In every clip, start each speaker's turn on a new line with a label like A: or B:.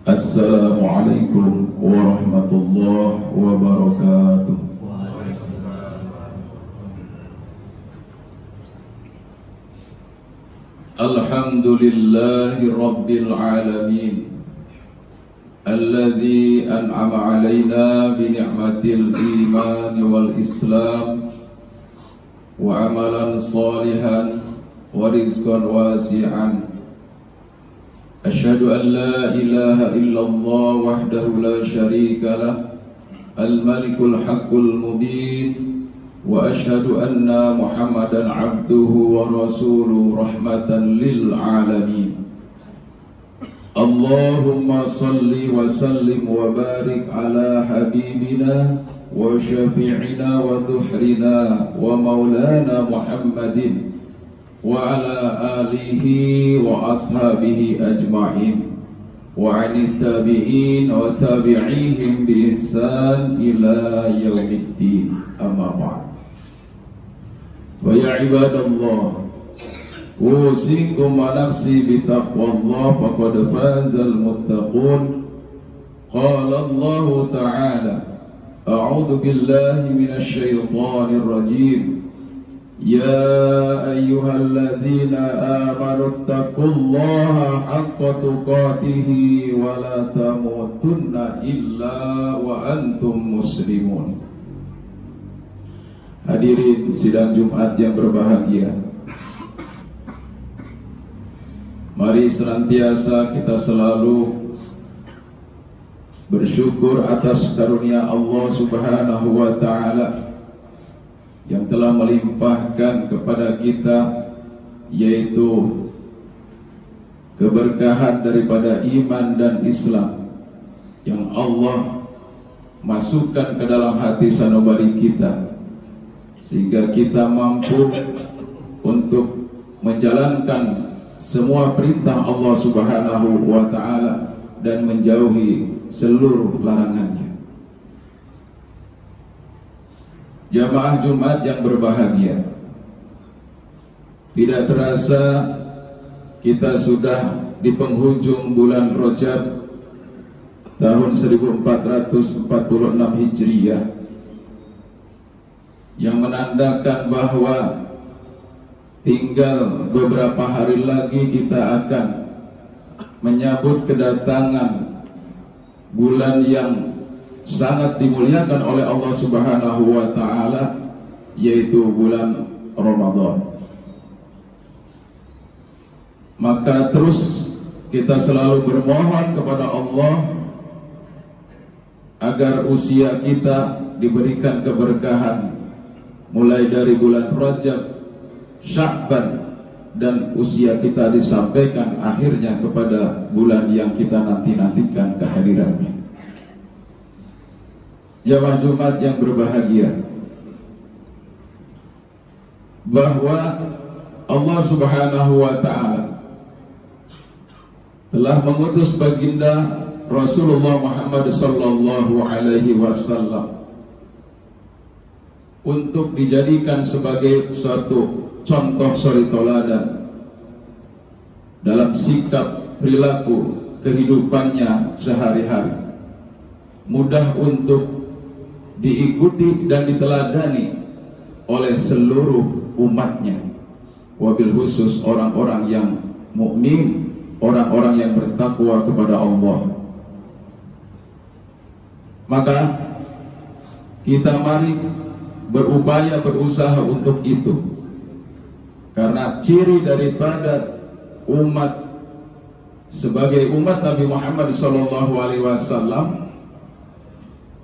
A: Assalamualaikum warahmatullahi wabarakatuh. Alhamdulillahi rabbil alamin, alladzi an'ama alaina bi ni'matil iman wal islam wa amalan salihan wa rizqan wasi'an. Asyhadu an la ilaha illallah wahdahu la syarika lah, al-malikul haqqul mubin, wa asyhadu anna Muhammadan abduhu wa rasuluhu rahmatan lil alamin. Allahumma salli wa sallim wa barik ala habibina wa syafi'ina wa dhuhrina wa maulana Muhammadin wa ala alihi wa ashabihi ajma'in wa anit tabi'in wa tabi'ihim bi ihsan ila yaumiddin, amma ba'd. Wa ya ibadallah, usikum wa nafsi bi taqwallah faqad fazal muttaqun. Qala Allah ta'ala, a'udzu billahi minasy syaithanir rajim. Ya ayyuhalladzina amanu taqullaha haqqa tuqatih wa la tamutunna illa wa antum muslimun. Hadirin sidang Jumat yang berbahagia, mari senantiasa kita selalu bersyukur atas karunia Allah Subhanahu wa ta'ala yang telah melimpahkan kepada kita, yaitu keberkahan daripada iman dan Islam yang Allah masukkan ke dalam hati sanubari kita, sehingga kita mampu untuk menjalankan semua perintah Allah Subhanahu wa ta'ala dan menjauhi seluruh larangannya. Jamaah Jumat yang berbahagia, tidak terasa kita sudah di penghujung bulan Rajab tahun 1446 Hijriah, yang menandakan bahwa tinggal beberapa hari lagi kita akan menyambut kedatangan bulan yang sangat dimuliakan oleh Allah Subhanahu wa ta'ala, yaitu bulan Ramadan. Maka terus kita selalu bermohon kepada Allah agar usia kita diberikan keberkahan, mulai dari bulan Rajab, Sya'ban, dan usia kita disampaikan akhirnya kepada bulan yang kita nanti-nantikan kehadirannya. Jamaah Jumat yang berbahagia, bahwa Allah Subhanahu wa ta'ala telah mengutus baginda Rasulullah Muhammad sallallahu alaihi wasallam untuk dijadikan sebagai suatu contoh suri tauladan dalam sikap, perilaku, kehidupannya sehari-hari, mudah untuk diikuti dan diteladani oleh seluruh umatnya, wabil khusus orang-orang yang mukmin, orang-orang yang bertakwa kepada Allah. Maka kita mari berupaya, berusaha untuk itu, karena ciri daripada umat sebagai umat Nabi Muhammad SAW,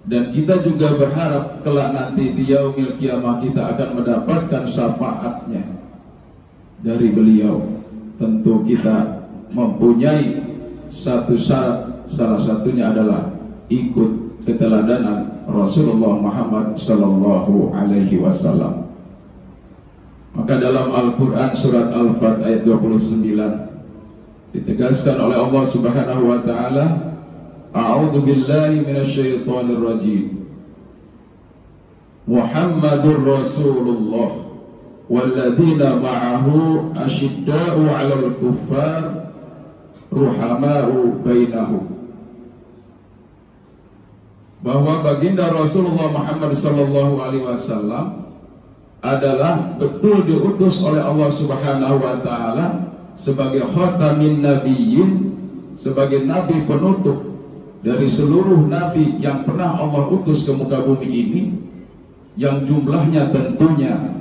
A: dan kita juga berharap kelak nanti di yaumil kiamah kita akan mendapatkan syafaatnya dari beliau. Tentu kita mempunyai satu syarat, salah satunya adalah ikut keteladanan Rasulullah Muhammad sallallahu alaihi wasallam. Maka dalam Al-Quran surat Al-Fat ayat 29 ditegaskan oleh Allah Subhanahu wa ta'ala, a'udzu billahi minasyaitonir rajim, Muhammadur Rasulullah walladzina ma'ahu asyidda'u 'alal kuffar ruhama'u bainahum bahwa baginda Rasulullah Muhammad sallallahu alaihi wasallam adalah betul diutus oleh Allah Subhanahu wa taala sebagai khatamin nabiyyin, sebagai nabi penutup dari seluruh nabi yang pernah Allah utus ke muka bumi ini, yang jumlahnya tentunya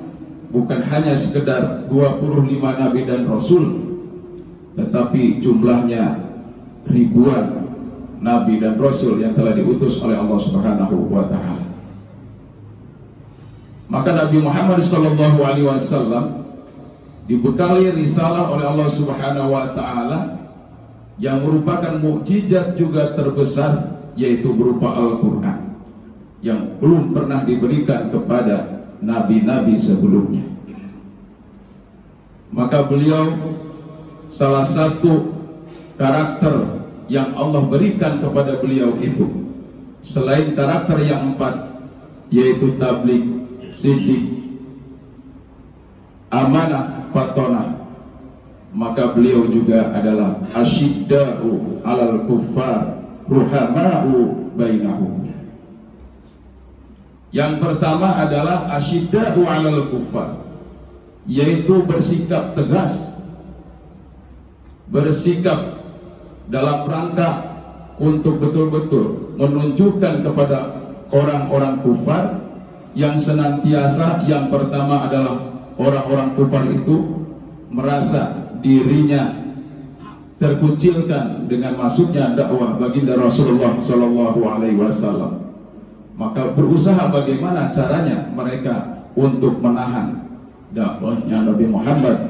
A: bukan hanya sekedar 25 nabi dan rasul, tetapi jumlahnya ribuan nabi dan rasul yang telah diutus oleh Allah Subhanahu wa taala. Maka Nabi Muhammad sallallahu alaihi wasallam dibekali risalah oleh Allah Subhanahu wa taala yang merupakan mukjizat juga terbesar, yaitu berupa Al-Qur'an yang belum pernah diberikan kepada nabi-nabi sebelumnya. Maka beliau salah satu karakter yang Allah berikan kepada beliau itu, selain karakter yang 4, yaitu tabligh, siddiq, amanah, fatonah, maka beliau juga adalah asyidda'u 'alal kuffar ruhama'u bainahum. Yang pertama adalah asyidda'u 'alal kuffar, yaitu bersikap tegas, bersikap dalam rangka untuk betul-betul menunjukkan kepada orang-orang kufar yang senantiasa, yang pertama adalah orang-orang kufar itu merasa dirinya terkucilkan dengan masuknya dakwah baginda Rasulullah Shallallahu Alaihi Wasallam. Maka berusaha bagaimana caranya mereka untuk menahan dakwahnya Nabi Muhammad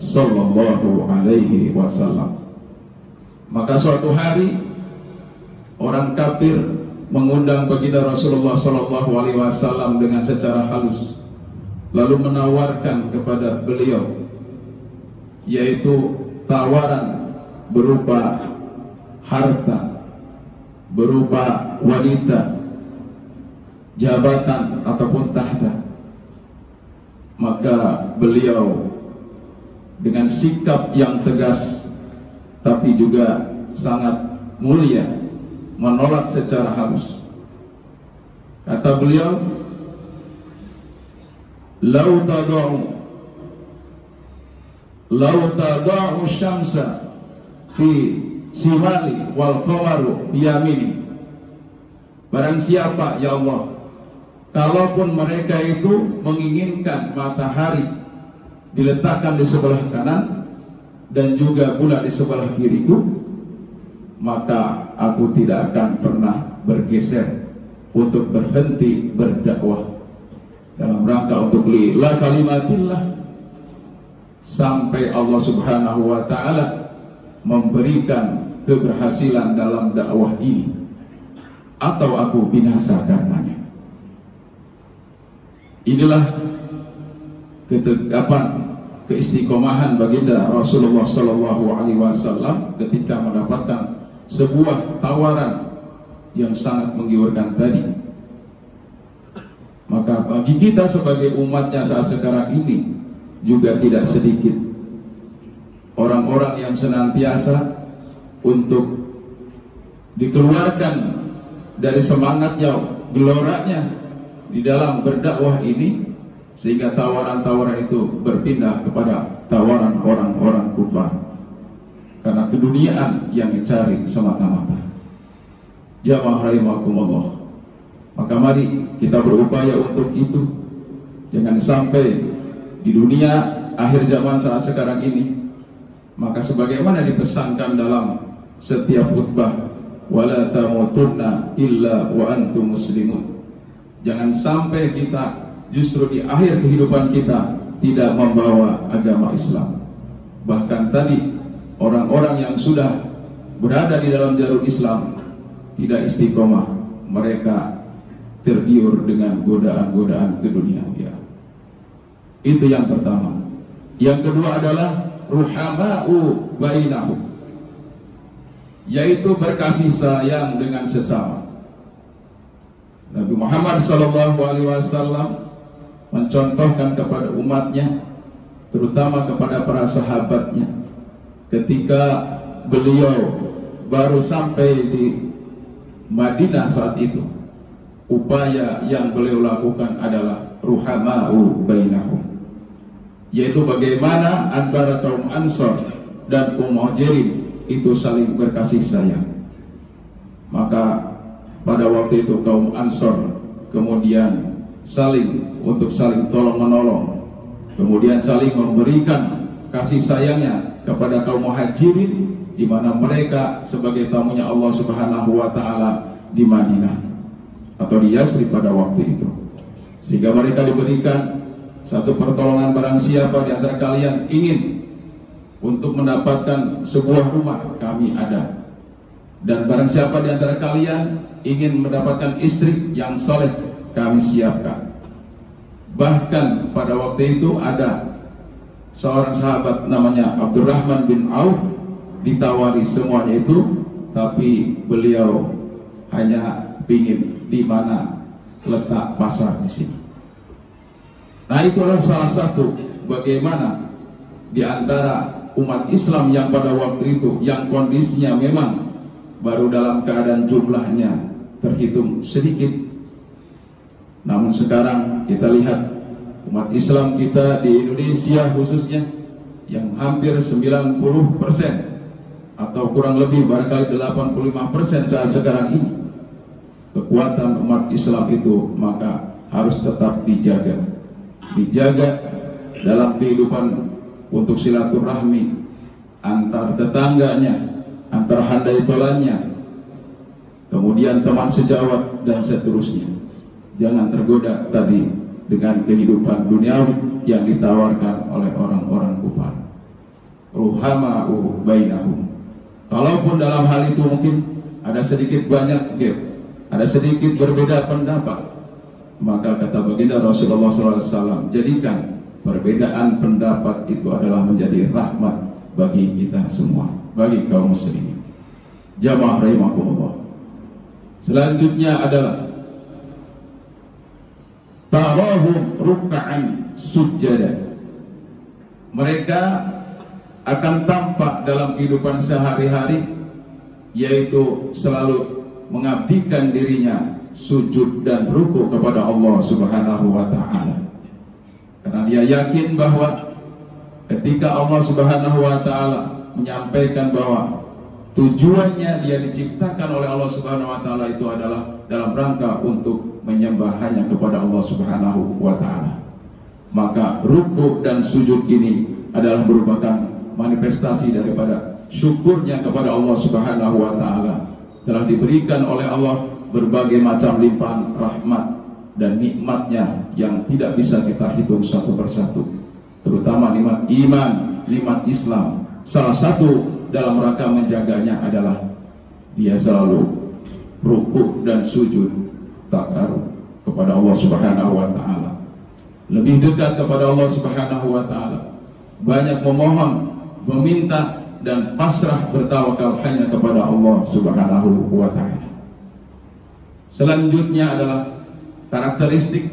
A: Shallallahu Alaihi Wasallam. Maka suatu hari orang kafir mengundang baginda Rasulullah Shallallahu Alaihi Wasallam dengan secara halus, lalu menawarkan kepada beliau, yaitu tawaran berupa harta, berupa wanita, jabatan ataupun tahta. Maka beliau dengan sikap yang tegas tapi juga sangat mulia menolak secara halus. Kata beliau, lau tada'u syamsa fi simali wal qamaru biyamini. Barang siapa, ya Allah, kalaupun mereka itu menginginkan matahari diletakkan di sebelah kanan dan juga bulan di sebelah kiriku, maka aku tidak akan pernah bergeser untuk berhenti berdakwah dalam rangka untuk lillah kalimatillah, sampai Allah Subhanahu wa ta'ala memberikan keberhasilan dalam dakwah ini, atau aku binasa karenanya. Inilah ketegapan, keistiqomahan baginda Rasulullah Sallallahu Alaihi Wasallam ketika mendapatkan sebuah tawaran yang sangat menggiurkan tadi. Maka bagi kita sebagai umatnya saat sekarang ini juga tidak sedikit orang-orang yang senantiasa untuk dikeluarkan dari semangatnya, geloranya di dalam berdakwah ini, sehingga tawaran-tawaran itu berpindah kepada tawaran orang-orang kufar karena keduniaan yang dicari semata-mata. Jamaah rahimakumullah. Maka mari kita berupaya untuk itu. Jangan sampai di dunia akhir zaman saat sekarang ini, maka sebagaimana dipesankan dalam setiap khutbah, wala tamutunna illa wa antum muslimun. Jangan sampai kita justru di akhir kehidupan kita tidak membawa agama Islam. Bahkan tadi orang-orang yang sudah berada di dalam jalur Islam tidak istiqomah, mereka tergiur dengan godaan-godaan keduniaan. Itu yang pertama. Yang kedua adalah ruhama'u bainahum, yaitu berkasih sayang dengan sesama. Nabi Muhammad SAW mencontohkan kepada umatnya, terutama kepada para sahabatnya, ketika beliau baru sampai di Madinah saat itu, upaya yang beliau lakukan adalah ruhama'u bainahum, yaitu bagaimana antara kaum Ansor dan kaum Muhajirin itu saling berkasih sayang. Maka pada waktu itu kaum Ansor kemudian saling tolong menolong, kemudian saling memberikan kasih sayangnya kepada kaum Muhajirin, di mana mereka sebagai tamunya Allah Subhanahu wa taala di Madinah atau di Yasrib pada waktu itu, sehingga mereka diberikan satu pertolongan. Barang siapa di antara kalian ingin untuk mendapatkan sebuah rumah, kami ada. Dan barang siapa di antara kalian ingin mendapatkan istri yang soleh, kami siapkan. Bahkan pada waktu itu ada seorang sahabat namanya Abdurrahman bin Auf, ditawari semuanya itu, tapi beliau hanya ingin di mana letak pasar di sini. Nah, itu adalah salah satu bagaimana di antara umat Islam yang pada waktu itu yang kondisinya memang baru dalam keadaan jumlahnya terhitung sedikit. Namun sekarang kita lihat umat Islam kita di Indonesia khususnya yang hampir 90% atau kurang lebih barangkali 85% saat sekarang ini, kekuatan umat Islam itu maka harus tetap dijaga dalam kehidupan untuk silaturahmi antar tetangganya, antar handai tolannya, kemudian teman sejawat dan seterusnya. Jangan tergoda tadi dengan kehidupan duniawi yang ditawarkan oleh orang-orang kufar. Ruhama'u bainahum. Kalaupun dalam hal itu mungkin ada sedikit banyak gap, ada sedikit berbeda pendapat, maka kata baginda Rasulullah SAW, jadikan perbedaan pendapat itu adalah menjadi rahmat bagi kita semua, bagi kaum muslimin. Jamaah rahimakumullah. Selanjutnya adalah tarahum ruk'an sujada. Mereka akan tampak dalam kehidupan sehari-hari, yaitu selalu mengabdikan dirinya sujud dan ruku kepada Allah Subhanahu wa taala. Karena dia yakin bahwa ketika Allah Subhanahu wa taala menyampaikan bahwa tujuannya dia diciptakan oleh Allah Subhanahu wa taala itu adalah dalam rangka untuk menyembah hanya kepada Allah Subhanahu wa taala, maka ruku dan sujud ini adalah merupakan manifestasi daripada syukurnya kepada Allah Subhanahu wa taala. Telah diberikan oleh Allah berbagai macam limpahan rahmat dan nikmatnya yang tidak bisa kita hitung satu persatu, terutama nikmat iman, nikmat Islam. Salah satu dalam rangka menjaganya adalah dia selalu rukuk dan sujud takarub kepada Allah Subhanahu wa taala, lebih dekat kepada Allah Subhanahu wa taala, banyak memohon, meminta dan pasrah bertawakal hanya kepada Allah Subhanahu wa taala. Selanjutnya adalah karakteristik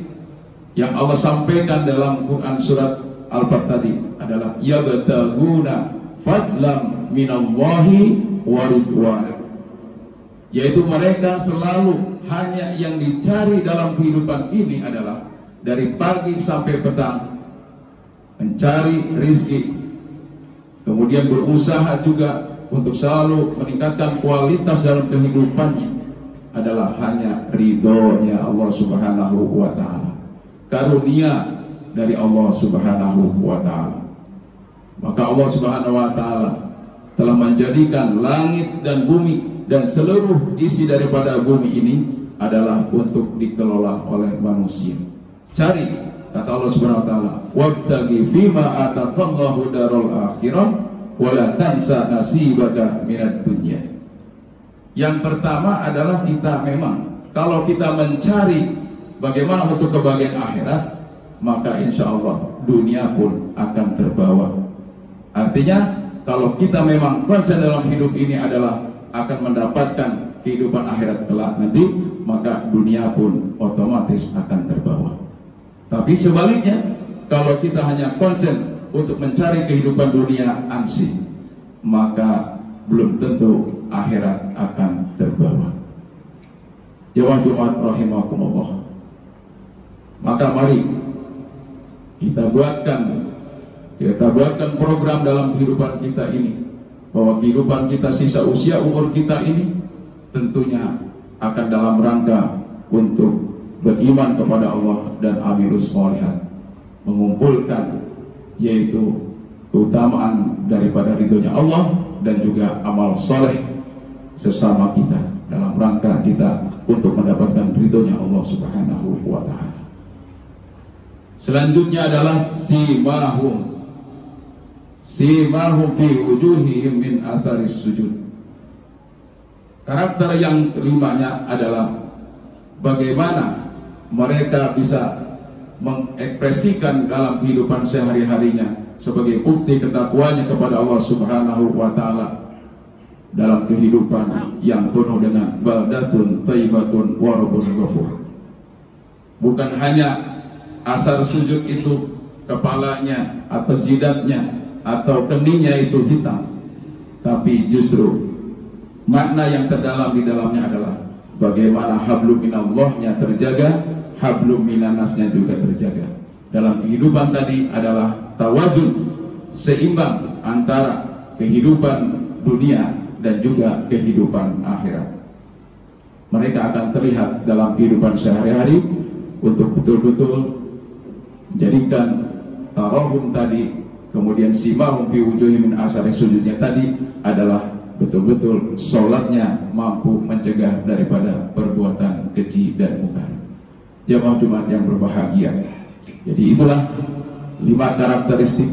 A: yang Allah sampaikan dalam Quran surat Al-Fat tadi adalah yabtaguna fadlam minallahi wa ridwan, yaitu mereka selalu hanya yang dicari dalam kehidupan ini adalah dari pagi sampai petang mencari rizki, kemudian berusaha juga untuk selalu meningkatkan kualitas dalam kehidupannya adalah hanya ridhonya Allah Subhanahu wa ta'ala, karunia dari Allah Subhanahu wa ta'ala. Maka Allah Subhanahu wa ta'ala telah menjadikan langit dan bumi dan seluruh isi daripada bumi ini adalah untuk dikelola oleh manusia. Cari, kata Allah Subhanahu wa ta'ala, wabtaghi fima ataqallahu darul akhirah wa la tansa nasibaka minad dunya. Yang pertama adalah kita memang kalau kita mencari bagaimana untuk kebahagiaan akhirat, maka insya Allah dunia pun akan terbawa. Artinya kalau kita memang konsen dalam hidup ini adalah akan mendapatkan kehidupan akhirat kelak nanti, maka dunia pun otomatis akan terbawa. Tapi sebaliknya, kalau kita hanya konsen untuk mencari kehidupan dunia ansih, maka belum tentu akhirat akan terbawa. Ya Jemaah Jumat rahimakumullah. Maka mari kita buatkan program dalam kehidupan kita ini, bahwa kehidupan kita sisa usia umur kita ini tentunya akan dalam rangka untuk beriman kepada Allah dan amilus sholihat, mengumpulkan yaitu keutamaan daripada ridhonya Allah dan juga amal soleh sesama kita dalam rangka kita untuk mendapatkan ridhonya Allah Subhanahu wa ta'ala. Selanjutnya adalah simahum fi wujuhihim min asaris sujud. Karakter yang kelimanya adalah bagaimana mereka bisa mengekspresikan dalam kehidupan sehari-harinya sebagai bukti ketakwaannya kepada Allah Subhanahu wa ta'ala dalam kehidupan yang penuh dengan baldatun thayyibatun wa rabbun ghafur. Bukan hanya asar sujud itu kepalanya atau jidatnya atau keningnya itu hitam, tapi justru makna yang terdalam di dalamnya adalah bagaimana hablum minallahnya terjaga, hablum minannasnya juga terjaga. Dalam kehidupan tadi adalah tawazun, seimbang antara kehidupan dunia dan juga kehidupan akhirat. Mereka akan terlihat dalam kehidupan sehari-hari untuk betul-betul menjadikan tarahum tadi, kemudian simahum fi wujuhihim min asari sujudnya tadi adalah betul-betul sholatnya mampu mencegah daripada perbuatan keji dan mungkar. Jemaah Jumat yang berbahagia, jadi itulah 5 karakteristik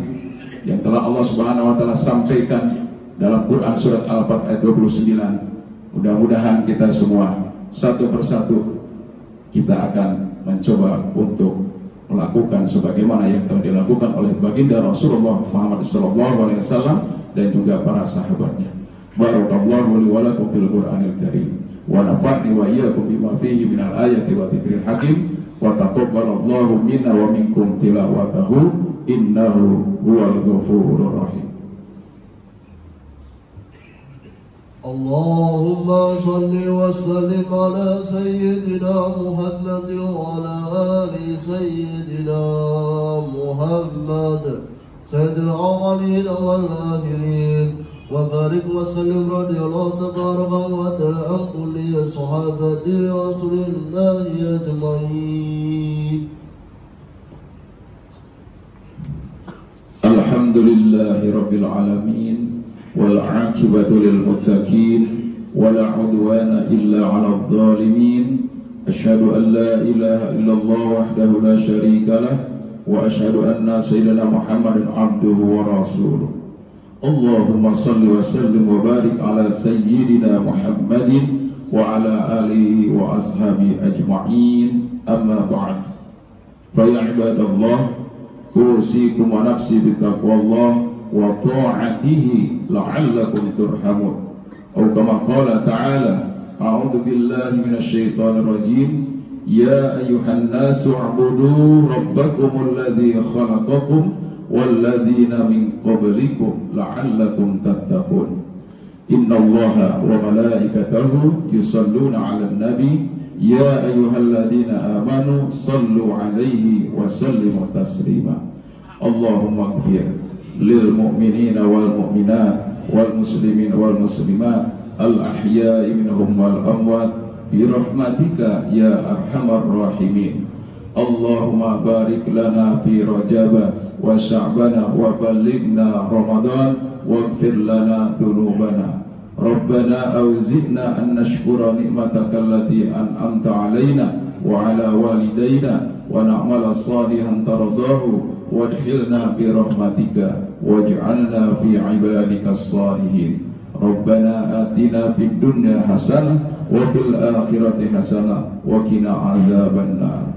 A: yang telah Allah Subhanahu wa ta'ala sampaikan dalam Quran surat Al-Fatih ayat 29. Mudah-mudahan kita semua satu persatu kita akan mencoba untuk melakukan sebagaimana yang telah dilakukan oleh baginda Rasulullah Muhammad SAW dan juga para sahabatnya. Barakallahu li wa lakum fil Qur'anil Karim wa nafa'ni wa iyyakum bima fihi minal ayati wa dzikril hakim wa taqabbalallahu minna wa minkum tilawatahu innahu huwal ghafurur rahim.
B: Allahumma salli wa sallim ala sayyidina Muhammad wa ala ali sayyidina Muhammad sayyidil awwalin wal akhirin wa barik wa sallim radiyallahu tabaraka wa ta'ala an kulli sahabati rasulillahi ajma'in.
A: Alhamdulillahi rabbil alamin wal 'aqibatu lil muttaqin wala 'udwana illa 'alal zalimin. Asyhadu an la ilaha illallah wahdahu la syarika lah wa asyhadu anna sayyidina Muhammadan 'abduhu wa rasuluh. Allahumma salli wa sallim wa barik ala sayyidina Muhammadin wa ala alihi wa ashabi ajma'in. Amma ba'd. Fa ya ibadallah, usikum wa nafsi bitaqwallah wa ta'atihi la'allakum turhamun. Atau kama qala ta'ala, a'udzu billahi minasy syaithanir rajim. Ya ayyuhan nasu u'budu rabbakumul ladzi khalaqakum walladzina min qablikum la'allakum tattaqun. Innallaha wa malaikatahu yusalluna 'alan nabi ya ayyuhalladzina amanu sallu 'alaihi wa sallimu taslima. Allahumma ighfir lil mu'minina wal mu'minat wal muslimin wal muslimat al ahya'i minhum wal amwat bi rahmatika ya arhamar rahimin. Allahumma barik lana fi Rajab wa Sya'bana wa ballighna Ramadan waghfir lana dhunubana. Rabbana awzi'na an nashkura ni'mataka allati an'amta 'alaina wa 'ala walidayna wa na'mala salihan tardahu wadkhilna bi rahmatika waj'alna fi 'ibadikas salihin. Rabbana atina fid dunya hasanah wa fil akhirati hasanah wa qina 'adzabannar.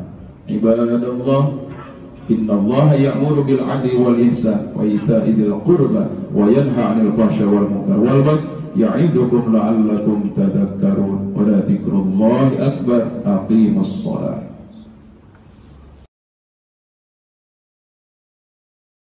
A: Ibadallah, innallaha ya'muru bil 'adli wal ihsan wa ita'i dzil qurba wa yanha 'anil fahsya'i wal munkar wal baghi ya'idukum la'allakum tadhakkarun. Wa la dzikrullahi akbar. Aqimus shalah.